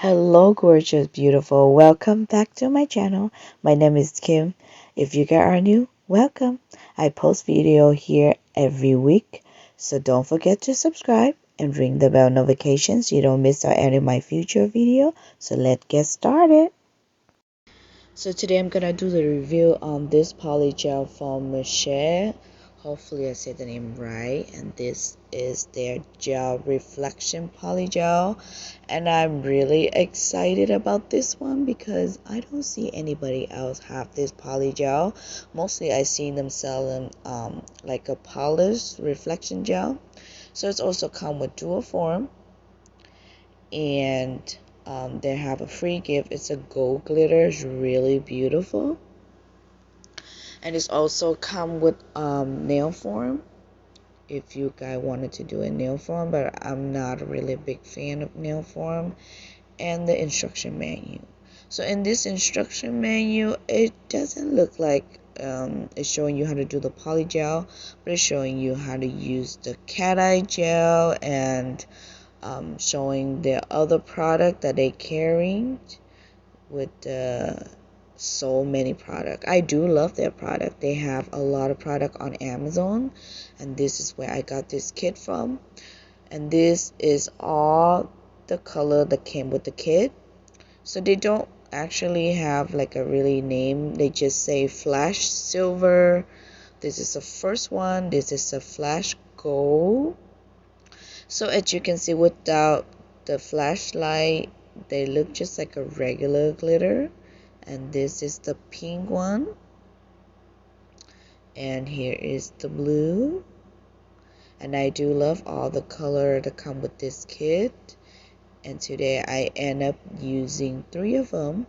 Hello, gorgeous, beautiful. Welcome back to my channel. My name is Kim. If you guys are new, welcome. I post video here every week, so don't forget to subscribe and ring the bell notification so you don't miss out any of my future video. So let's get started. So today I'm gonna do the review on this polygel from Cherry. Hopefully I said the name right. And this is their gel reflection polygel. And I'm really excited about this one because I don't see anybody else have this polygel. Mostly I seen them sell them like a polished reflection gel. So it's also come with dual form, and they have a free gift. It's a gold glitter. It's really beautiful, and it's also come with nail form if you guys wanted to do a nail form, but I'm not really a big fan of nail form. And the instruction menu. So in this instruction menu, it doesn't look like it's showing you how to do the polygel, but it's showing you how to use the cat eye gel and showing their other product that they carrying with so many product. I do love their product. They have a lot of product on Amazon, and this is where I got this kit from. And this is all the color that came with the kit. So they don't actually have like a really name. They just say flash silver. This is the first one. This is a flash gold. So as you can see, without the flashlight, they look just like a regular glitter. And this is the pink one. And here is the blue. And I do love all the color that come with this kit. And today I end up using 3 of them.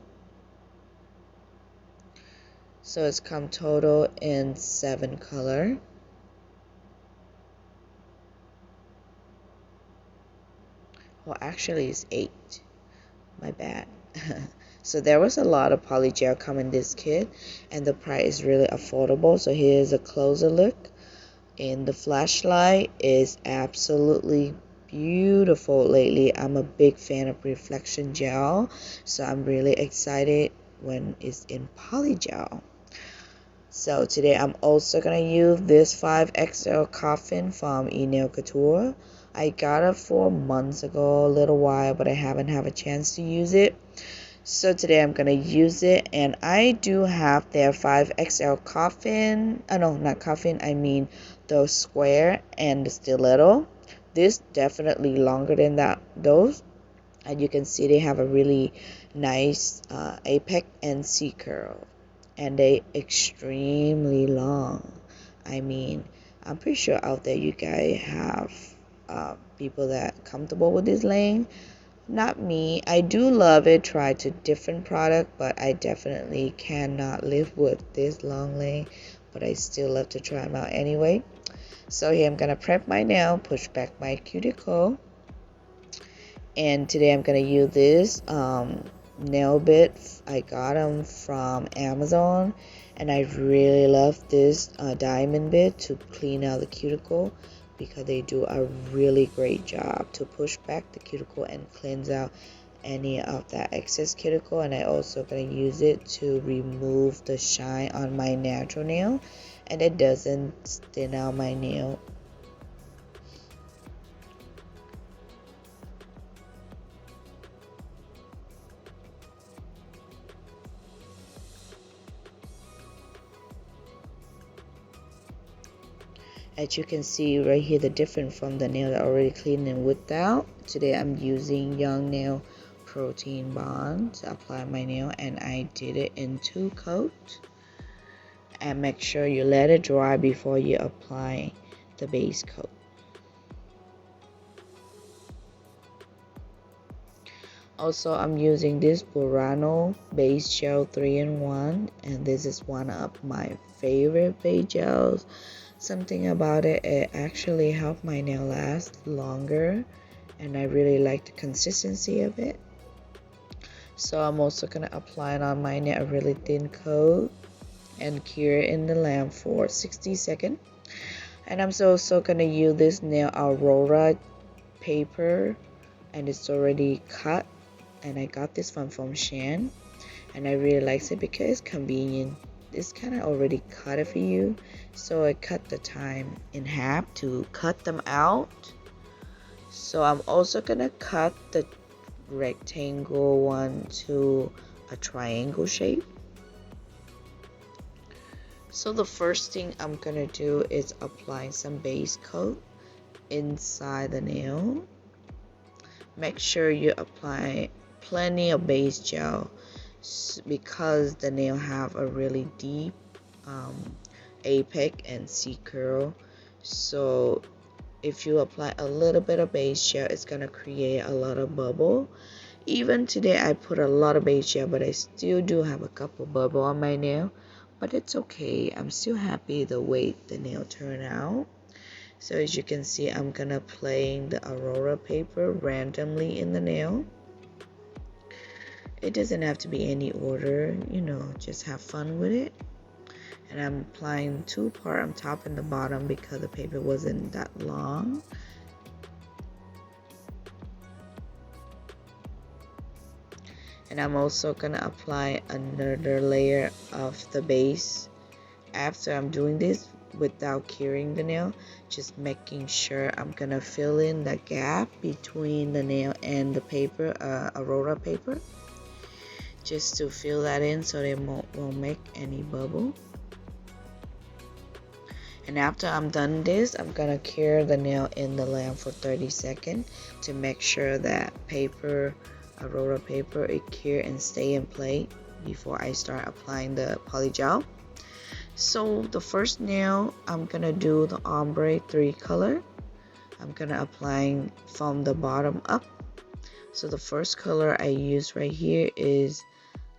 So it's come total in 7 color. Well, actually it's 8. My bad. So there was a lot of polygel come in this kit, and the price is really affordable. So here's a closer look. And the flashlight is absolutely beautiful. Lately I'm a big fan of reflection gel, so I'm really excited when it's in polygel. So today I'm also gonna use this 5XL coffin from LiQWYD. I got it 4 months ago, a little while, but I haven't had a chance to use it. So today I'm gonna use it, and I do have their 5XL coffin. Oh no, not coffin, I mean the square and the stiletto. This definitely longer than those, and you can see they have a really nice apex and C curl, and they extremely long. I mean, I'm pretty sure out there you guys have people that comfortable with this lane. Not me. I do love it. Try to different product, but I definitely cannot live with this long lane. But I still love to try them out anyway. So here I'm gonna prep my nail, push back my cuticle, and today I'm gonna use this nail bit. I got them from Amazon, and I really love this diamond bit to clean out the cuticle, because they do a really great job to push back the cuticle and cleanse out any of that excess cuticle. And I also gonna use it to remove the shine on my natural nail, and it doesn't thin out my nail. As you can see right here, the difference from the nail that I already cleaned and whipped out. Today I'm using Young Nail Protein Bond to apply my nail, and I did it in 2 coats. And make sure you let it dry before you apply the base coat. Also, I'm using this Burano base gel 3-in-1, and this is one of my favorite base gels. Something about it, it actually helped my nail last longer, and I really like the consistency of it. So I'm also gonna apply it on my nail, a really thin coat, and cure it in the lamp for 60 seconds. And I'm also gonna use this nail Aurora paper, and it's already cut, and I got this one from Shan, and I really like it because it's convenient. It's kind of already cut it for you, so I cut the time in half to cut them out. So I'm also gonna cut the rectangle one to a triangle shape. So the first thing I'm gonna do is apply some base coat inside the nail. Make sure you apply plenty of base gel because the nail have a really deep apex and C curl. So if you apply a little bit of base gel, it's gonna create a lot of bubble. Even today I put a lot of base gel, but I still do have a couple bubble on my nail, but it's okay. I'm still happy the way the nail turned out. So as you can see, I'm gonna playing the Aurora paper randomly in the nail. It doesn't have to be any order, you know, just have fun with it. And I'm applying two parts on top and the bottom because the paper wasn't that long. And I'm also gonna apply another layer of the base after I'm doing this without curing the nail, just making sure I'm gonna fill in the gap between the nail and the paper, Aurora paper, just to fill that in so they won't make any bubble. And after I'm done this, I'm gonna cure the nail in the lamp for 30 seconds to make sure that paper, Aurora paper, it cure and stay in place before I start applying the polygel. So the first nail, I'm gonna do the ombre 3 color. I'm gonna apply from the bottom up. So the first color I use right here is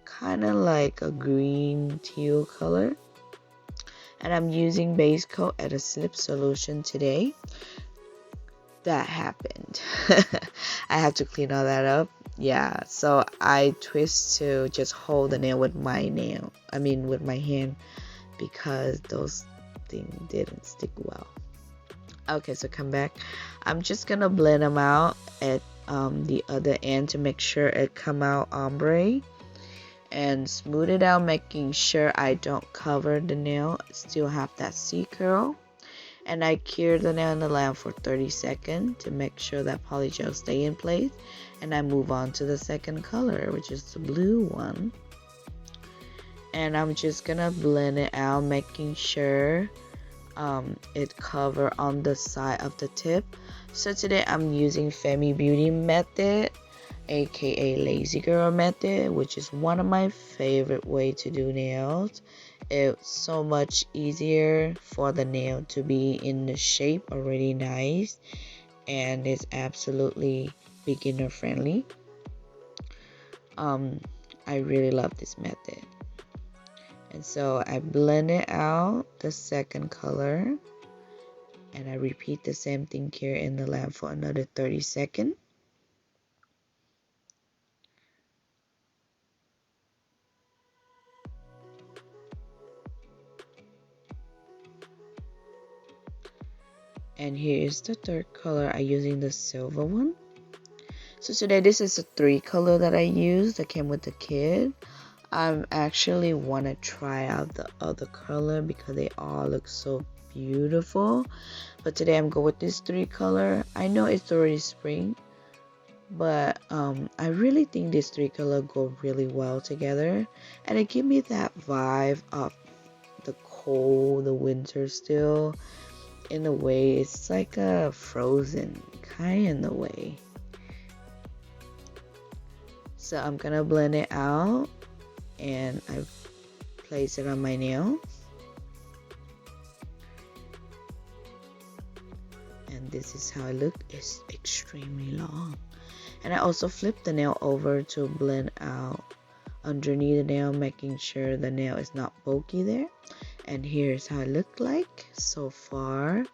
kind of like a green teal color, and I'm using base coat at a slip solution today. That happened. I have to clean all that up. Yeah, so I twist to just hold the nail with my with my hand, because those things didn't stick well. Okay, so come back. I'm just gonna blend them out at the other end to make sure it come out ombre, and smooth it out, making sure I don't cover the nail, still have that C curl. And I cure the nail in the lamp for 30 seconds to make sure that polygel stay in place, and I move on to the second color, which is the blue one. And I'm just gonna blend it out, making sure it cover on the side of the tip. So today I'm using Kimmy Beauty method, aka lazy girl method, which is one of my favorite way to do nails. It's so much easier for the nail to be in the shape already nice, and it's absolutely beginner friendly. I really love this method. And so I blend it out the second color, and I repeat the same thing here in the lamp for another 30 seconds. And here is the third color. I'm using the silver one. So today this is the 3 color that I used that came with the kit. I actually want to try out the other color because they all look so beautiful. But today I'm going with this 3 color. I know it's already spring, but I really think these 3 color go really well together, and it give me that vibe of the cold, the winter still. In a way, it's like a frozen kind of way. So I'm gonna blend it out, and I place it on my nail, and this is how it looks. It's extremely long. And I also flip the nail over to blend out underneath the nail, making sure the nail is not bulky there. And here's how it looked like so far.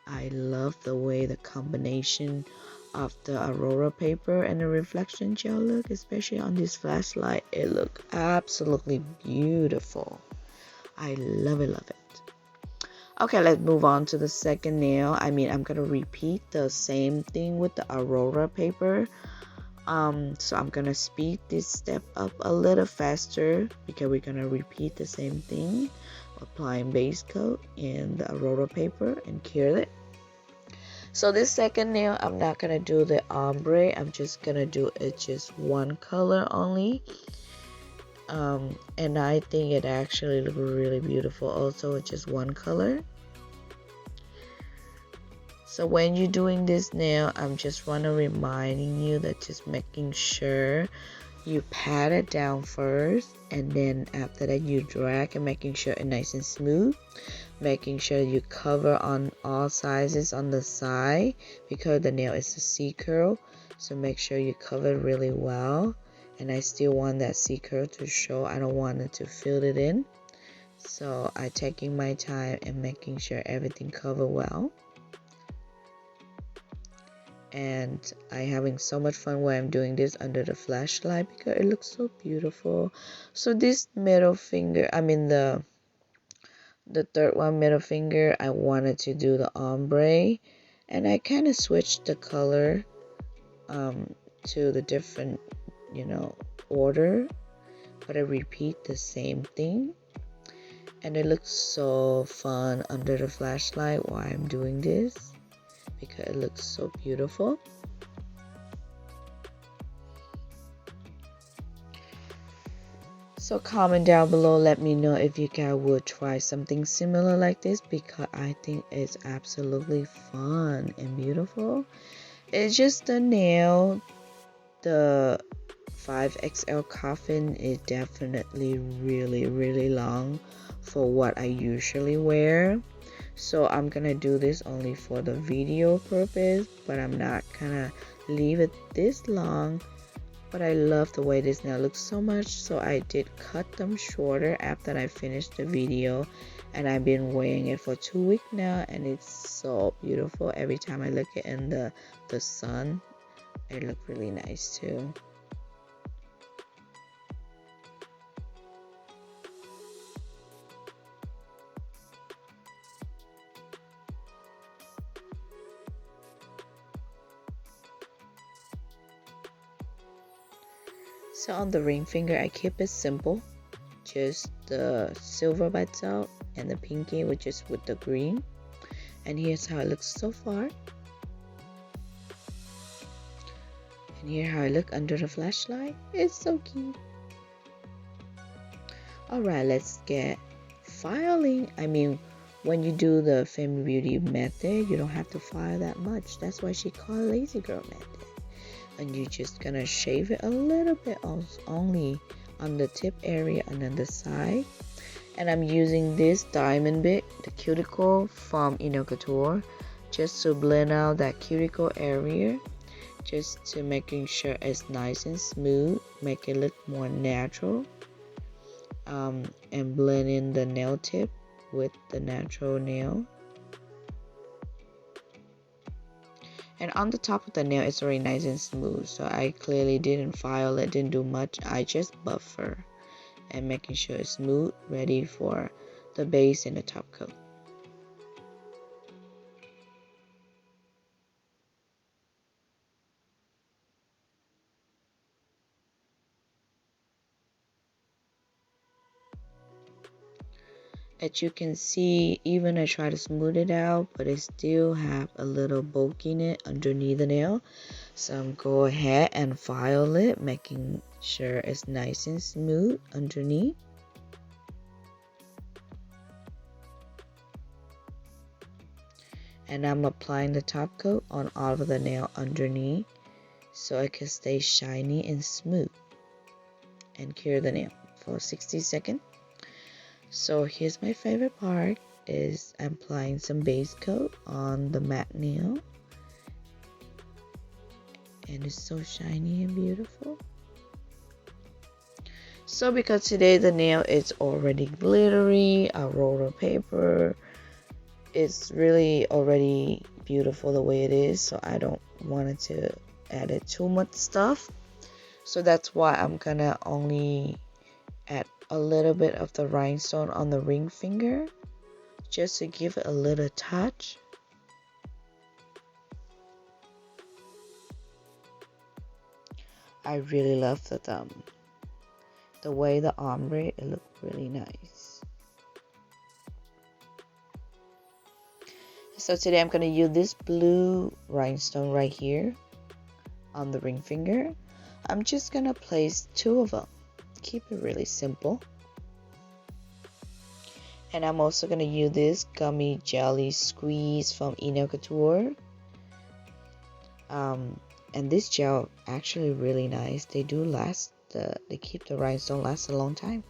I love the way the combination of the Aurora paper and the reflection gel look, especially on this flashlight. It look absolutely beautiful. I love it, love it. Okay, let's move on to the second nail. I'm gonna repeat the same thing with the Aurora paper. So I'm gonna speed this step up a little faster because we're gonna repeat the same thing, applying base coat in the Aurora paper and cure it. So this second nail, I'm not gonna do the ombre. I'm just gonna do it just one color only. And I think it actually looks really beautiful also with just one color. So when you're doing this nail, I'm just want to reminding you that just making sure you pat it down first, and then after that you drag and making sure it's nice and smooth. Making sure you cover on all sizes on the side because the nail is a C curl. So make sure you cover really well. And I still want that C curl to show. I don't want it to fill it in. So I taking my time and making sure everything cover well. And I having so much fun when I'm doing this under the flashlight because it looks so beautiful. So this middle finger, I mean the third one, middle finger, I wanted to do the ombre, and I kind of switched the color to the different, order, but I repeat the same thing, and it looks so fun under the flashlight while I'm doing this because it looks so beautiful. So comment down below, let me know if you guys would try something similar like this because I think it's absolutely fun and beautiful. It's just the nail, the 5XL coffin is definitely really long for what I usually wear. So I'm gonna do this only for the video purpose, but I'm not gonna leave it this long. But I love the way this nail looks so much, so I did cut them shorter after I finished the video, and I've been wearing it for 2 weeks now, and it's so beautiful. Every time I look it in the sun, it looks really nice too. So on the ring finger, I keep it simple, just the silver by itself and the pinky, which is with the green. And here's how it looks so far. And here how I look under the flashlight. It's so cute. Alright, let's get filing. I mean, when you do the Kimmy Beauty method, you don't have to file that much. That's why she called lazy girl method. And you're just gonna shave it a little bit only on the tip area and on the side. And I'm using this diamond bit, the cuticle from Couture, just to blend out that cuticle area, just to making sure it's nice and smooth, make it look more natural, and blend in the nail tip with the natural nail. And on the top of the nail, it's already nice and smooth. So I clearly didn't file it, didn't do much. I just buffer and making sure it's smooth, ready for the base and the top coat. As you can see, even I try to smooth it out, but it still have a little bulkiness underneath the nail. So I'm go ahead and file it, making sure it's nice and smooth underneath. And I'm applying the top coat on all of the nail underneath so it can stay shiny and smooth. And cure the nail for 60 seconds. So here's my favorite part, is I'm applying some base coat on the matte nail. And it's so shiny and beautiful. So because today the nail is already glittery, Aurora paper, it's really already beautiful the way it is. So I don't want it to add it too much stuff. So that's why I'm gonna only add a little bit of the rhinestone on the ring finger, just to give it a little touch. I really love the way the ombre, it looked really nice. So today I'm going to use this blue rhinestone right here on the ring finger. I'm just going to place 2 of them. Keep it really simple. And I'm also going to use this gummy jelly squeeze from LiQWYD. And this gel actually really nice. They do last, they keep the rhinestone last a long time.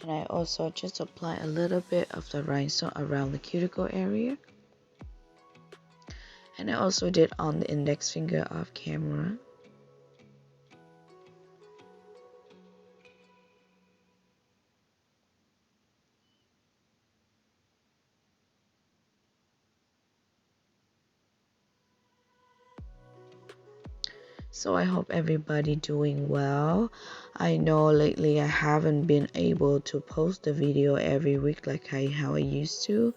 And I also just apply a little bit of the rhinestone around the cuticle area. And I also did on the index finger off camera. So I hope everybody doing well. I know lately I haven't been able to post the video every week like how I used to,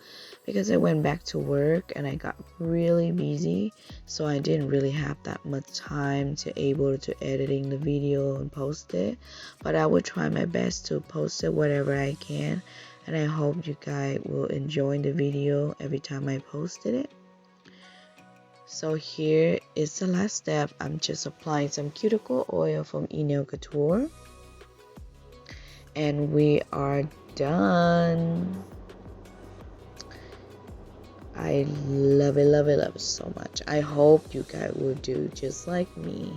because I went back to work and I got really busy, so I didn't really have that much time to able to editing the video and post it. But I will try my best to post it wherever I can, and I hope you guys will enjoy the video every time I posted it. So here is the last step. I'm just applying some cuticle oil from LiQWYD. And we are done. I love it, love it, love it so much. I hope you guys will do just like me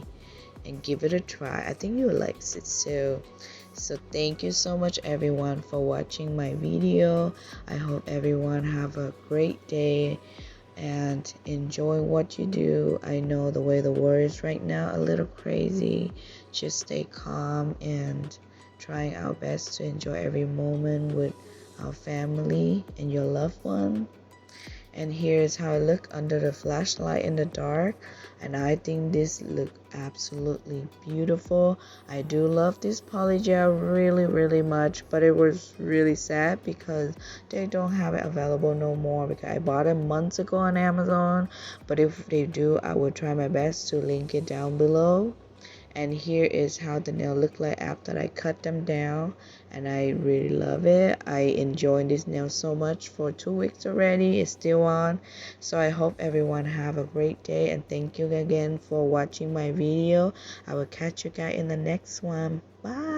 and give it a try. I think you will like it too. So thank you so much everyone for watching my video. I hope everyone have a great day and enjoy what you do. I know the way the world is right now a little crazy. Just stay calm and trying our best to enjoy every moment with our family and your loved one. And here's how I look under the flashlight in the dark, and I think this look absolutely beautiful. I do love this polygel really much, but it was really sad because they don't have it available no more, because I bought it months ago on Amazon. But if they do, I will try my best to link it down below. And here is how the nail look like after I cut them down, and I really love it. I enjoyed this nail so much for 2 weeks already. It's still on. So I hope everyone have a great day, and thank you again for watching my video. I will catch you guys in the next one. Bye.